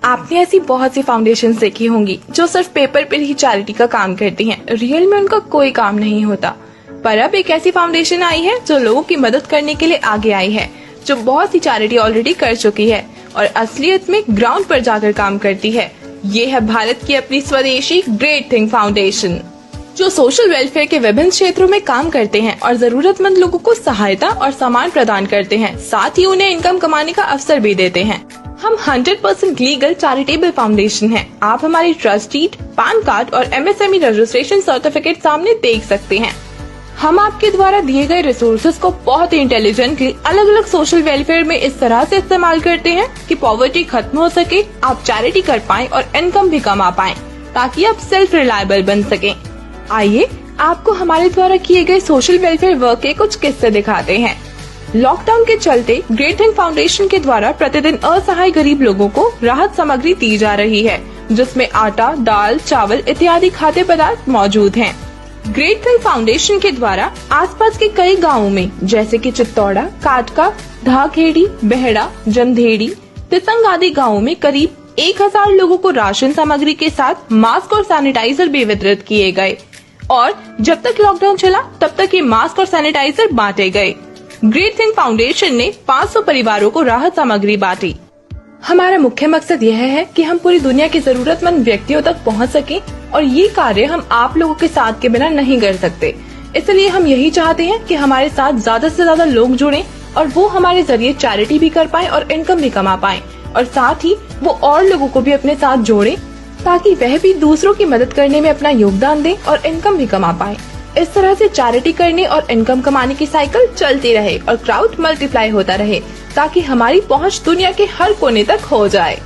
आपने ऐसी बहुत सी फाउंडेशन देखी होंगी जो सिर्फ पेपर पर ही चैरिटी का काम करती हैं। रियल में उनका कोई काम नहीं होता। पर अब एक ऐसी फाउंडेशन आई है जो लोगों की मदद करने के लिए आगे आई है, जो बहुत सी चैरिटी ऑलरेडी कर चुकी है और असलियत में ग्राउंड पर जाकर काम करती है। ये है भारत की अपनी स्वदेशी ग्रेट थिंग फाउंडेशन, जो सोशल वेलफेयर के विभिन्न क्षेत्रों में काम करते हैं और जरूरतमंद लोगों को सहायता और सामान प्रदान करते हैं, साथ ही उन्हें इनकम कमाने का अवसर भी देते हैं। हम 100% लीगल चैरिटेबल फाउंडेशन हैं। आप हमारी ट्रस्ट डीड, पैन कार्ड और MSME रजिस्ट्रेशन सर्टिफिकेट सामने देख सकते हैं। हम आपके द्वारा दिए गए रिसोर्सेज को बहुत ही इंटेलिजेंटली अलग अलग सोशल वेलफेयर में इस तरह से इस्तेमाल करते हैं कि पॉवर्टी खत्म हो सके, आप चैरिटी कर पाएं और इनकम भी कमा पाएं, ताकि आप सेल्फ रिलायबल बन सकें। आइए आपको हमारे द्वारा किए गए सोशल वेलफेयर वर्क के कुछ किस्से दिखाते हैं। लॉकडाउन के चलते ग्रेट थिंग फाउंडेशन के द्वारा प्रतिदिन असहाय गरीब लोगों को राहत सामग्री दी जा रही है, जिसमें आटा, दाल, चावल इत्यादि खाद्य पदार्थ मौजूद हैं। ग्रेट थिंग फाउंडेशन के द्वारा आसपास के कई गांवों में जैसे कि चित्तौड़ा, काटका, धाखेड़ी, बेहड़ा, जंधेड़ी, तितंग आदि गाँवों में करीब 1000 लोगों को राशन सामग्री के साथ मास्क और सैनिटाइजर भी वितरित किए गए और जब तक लॉकडाउन चला तब तक ये मास्क और सैनिटाइजर बांटे गए। ग्रेट थिंग फाउंडेशन ने 500 परिवारों को राहत सामग्री बांटी। हमारा मुख्य मकसद यह है कि हम पूरी दुनिया के जरूरतमंद व्यक्तियों तक पहुंच सकें और ये कार्य हम आप लोगों के साथ के बिना नहीं कर सकते। इसलिए हम यही चाहते हैं कि हमारे साथ ज्यादा से ज्यादा लोग जुड़ें और वो हमारे जरिए चैरिटी भी कर पाएं और इनकम भी कमा पाएं, और साथ ही वो और लोगों को भी अपने साथ जोड़ें ताकि वह भी दूसरों की मदद करने में अपना योगदान दें और इनकम भी कमा पाएं। इस तरह से चैरिटी करने और इनकम कमाने की साइकिल चलती रहे और क्राउड मल्टीप्लाई होता रहे, ताकि हमारी पहुंच दुनिया के हर कोने तक हो जाए।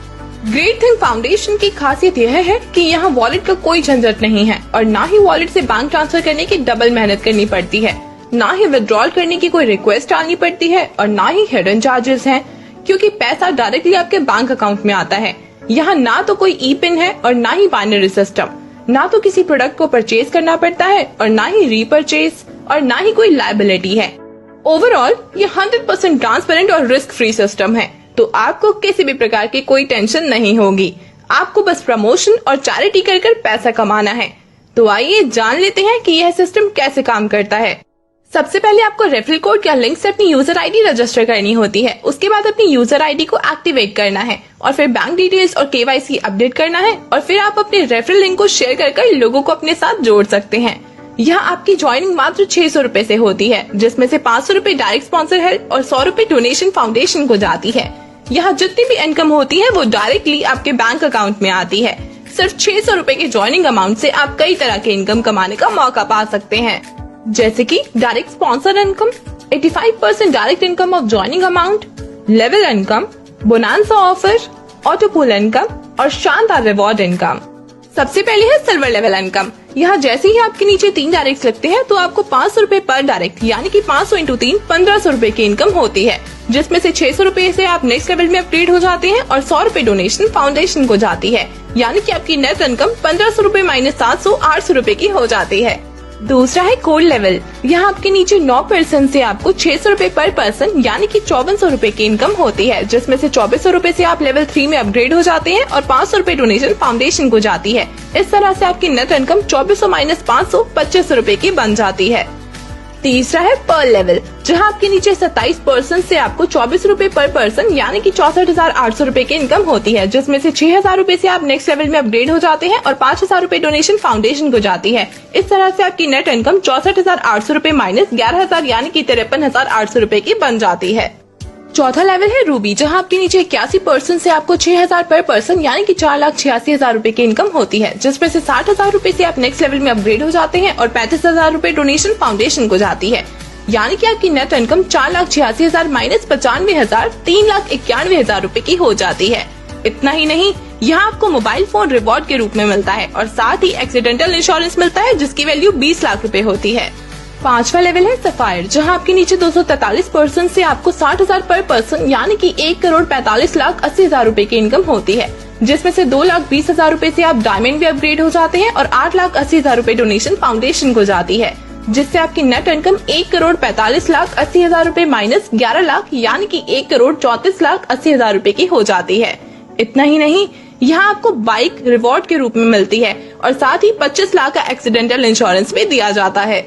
ग्रेट थिंग फाउंडेशन की खासियत यह है कि यहाँ वॉलेट का कोई झंझट नहीं है और न ही वॉलेट से बैंक ट्रांसफर करने की डबल मेहनत करनी पड़ती है, न ही विड्रॉल करने की कोई रिक्वेस्ट डालनी पड़ती है और न ही हिडन चार्जेस हैं, क्योंकि पैसा डायरेक्टली आपके बैंक अकाउंट में आता है। यहाँ ना तो कोई ई पिन है और ना ही बाइनरी सिस्टम, ना तो किसी प्रोडक्ट को परचेज करना पड़ता है और ना ही रीपरचेज और ना ही कोई लायबिलिटी है। ओवरऑल ये 100% ट्रांसपेरेंट और रिस्क फ्री सिस्टम है, तो आपको किसी भी प्रकार की कोई टेंशन नहीं होगी। आपको बस प्रमोशन और चैरिटी कर कर पैसा कमाना है। तो आइए जान लेते हैं कि यह सिस्टम कैसे काम करता है। सबसे पहले आपको रेफरल कोड या लिंक से अपनी यूजर आईडी रजिस्टर करनी होती है। उसके बाद अपनी यूजर आईडी को एक्टिवेट करना है और फिर बैंक डिटेल्स और KYC अपडेट करना है और फिर आप अपने रेफरल लिंक को शेयर कर लोगों को अपने साथ जोड़ सकते हैं। यहाँ आपकी ज्वाइनिंग मात्र 600 रूपए से होती है, जिसमें से 500 रूपए डायरेक्ट स्पॉन्सर हेल्प और 100 रूपए डोनेशन फाउंडेशन को जाती है। यहाँ जितनी भी इनकम होती है वो डायरेक्टली आपके बैंक अकाउंट में आती है। सिर्फ 600 रूपए के ज्वाइनिंग अमाउंट से आप कई तरह के इनकम कमाने का मौका पा सकते हैं, जैसे कि direct sponsor income, 85% direct income of joining amount, level income, bonanza offer, auto pool income और शानदार रिवॉर्ड इनकम। सबसे पहले है सिल्वर लेवल इनकम। यहाँ जैसे ही आपके नीचे 3 डायरेक्ट लगते हैं तो आपको 500 रूपए पर डायरेक्ट यानी कि 500 × 3 1500 रूपए की इनकम होती है, जिसमें से 600 रूपए से आप नेक्स्ट लेवल में अपग्रेड हो जाते हैं और 100 रूपए डोनेशन फाउंडेशन को जाती है, यानी कि आपकी नेट इनकम 1500 रूपए माइनस 700 800 रूपए की हो जाती है। दूसरा है गोल्ड लेवल। यहाँ आपके नीचे 9% से आपको 600 रूपए पर पर्सन यानी कि 2400 रूपए की इनकम होती है, जिसमें से 2400 रूपए से आप लेवल 3 में अपग्रेड हो जाते हैं और 500 रूपए डोनेशन फाउंडेशन को जाती है। इस तरह से आपकी नेट इनकम 2400 माइनस 500 2500 रूपए की बन जाती है। तीसरा है पर्ल लेवल, जहाँ आपके नीचे 27% से आपको 24 रूपए पर पर्सन यानी कि 64,800 रूपए की इनकम होती है, जिसमें से 6,000 रूपए से आप नेक्स्ट लेवल में अपग्रेड हो जाते हैं और 5,000 रूपए डोनेशन फाउंडेशन को जाती है। इस तरह से आपकी नेट इनकम 64,800 रूपए माइनस 11,000 यानी कि 53,800 रूपए की बन जाती है। चौथा लेवल है रूबी, जहां आपके नीचे 81% से आपको 6,000 पर पर्सन यानी कि 4,86,000 रूपए की इनकम होती है, जिसमें से 60,000 रूपए से आप नेक्स्ट लेवल में अपग्रेड हो जाते हैं और 35,000 रूपए डोनेशन फाउंडेशन को जाती है, यानी कि आपकी नेट इनकम 4,86,000 माइनस 95,000 3,91,000 रूपए की हो जाती है। इतना ही नहीं, यहाँ आपको मोबाइल फोन रिवॉर्ड के रूप में मिलता है और साथ ही एक्सीडेंटल इंश्योरेंस मिलता है, जिसकी वैल्यू 20 लाख रूपए होती है। पांचवा लेवल है सफायर, जहां आपके नीचे 243% से आपको 60,000 पर पर्सन यानी कि 1,45,80,000 रूपए की इनकम होती है, जिसमें से 2,20,000 रूपए से आप डायमंड भी अपग्रेड हो जाते हैं और 8,80,000 रूपए डोनेशन फाउंडेशन को जाती है, जिससे आपकी नेट इनकम 1,45,80,000 रूपए माइनस 11 लाख यानी कि 1,34,80,000 रूपए की हो जाती है। इतना ही नहीं, यहाँ आपको बाइक रिवॉर्ड के रूप में मिलती है और साथ ही 25 लाख का एक्सीडेंटल इंश्योरेंस भी दिया जाता है।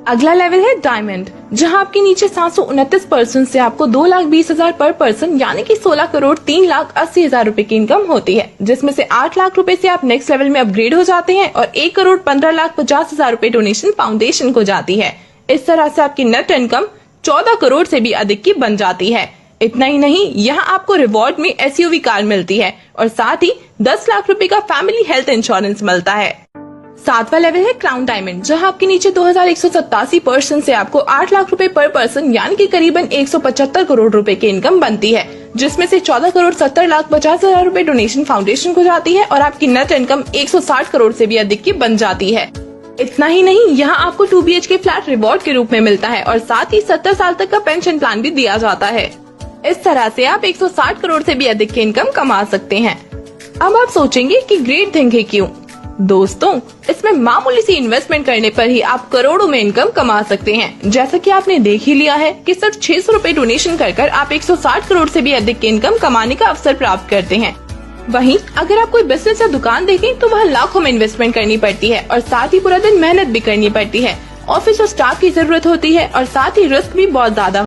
अगला लेवल है डायमंड, जहां आपके नीचे 729 पर्सन से आपको 2,20,000 पर पर्सन यानी कि 16 करोड़ 3,80,000 रूपए की इनकम होती है, जिसमें से 8 लाख रूपए से आप नेक्स्ट लेवल में अपग्रेड हो जाते हैं और 1 करोड़ 15,50,000 रूपए डोनेशन फाउंडेशन को जाती है। इस तरह से आपकी नेट इनकम 14 करोड़ से भी अधिक की बन जाती है। इतना ही नहीं, यहाँ आपको रिवॉर्ड में SUV कार मिलती है और साथ ही 10 लाख रुपए का फैमिली हेल्थ इंश्योरेंस मिलता है। 7वां लेवल है क्राउन डायमंड, जहाँ आपके नीचे 2,187 पर्सन से आपको 8 लाख रुपए पर पर्सन यानी कि करीबन 175 करोड़ रुपए की इनकम बनती है, जिसमें से 14 करोड़ 70,50,000 रूपए डोनेशन फाउंडेशन को जाती है और आपकी नेट इनकम 160 करोड़ से भी अधिक की बन जाती है। इतना ही नहीं, यहाँ आपको 2 BHK फ्लैट रिवॉर्ड के रूप में मिलता है और साथ ही 70 साल तक का पेंशन प्लान भी दिया जाता है। इस तरह से आप 160 करोड़ से भी अधिक की इनकम कमा सकते हैं। अब आप सोचेंगे कि ग्रेट थिंग है क्यों? दोस्तों, इसमें मामूली सी इन्वेस्टमेंट करने पर ही आप करोड़ों में इनकम कमा सकते हैं। जैसा कि आपने देख ही लिया है कि सिर्फ 600 रूपए डोनेशन कर आप 160 करोड़ से भी अधिक की इनकम कमाने का अवसर प्राप्त करते हैं। वहीं अगर आप कोई बिजनेस या दुकान देखें तो वह लाखों में इन्वेस्टमेंट करनी पड़ती है और साथ ही पूरा दिन मेहनत भी करनी पड़ती है। ऑफिस और स्टाफ की जरूरत होती है और साथ ही रिस्क भी बहुत ज्यादा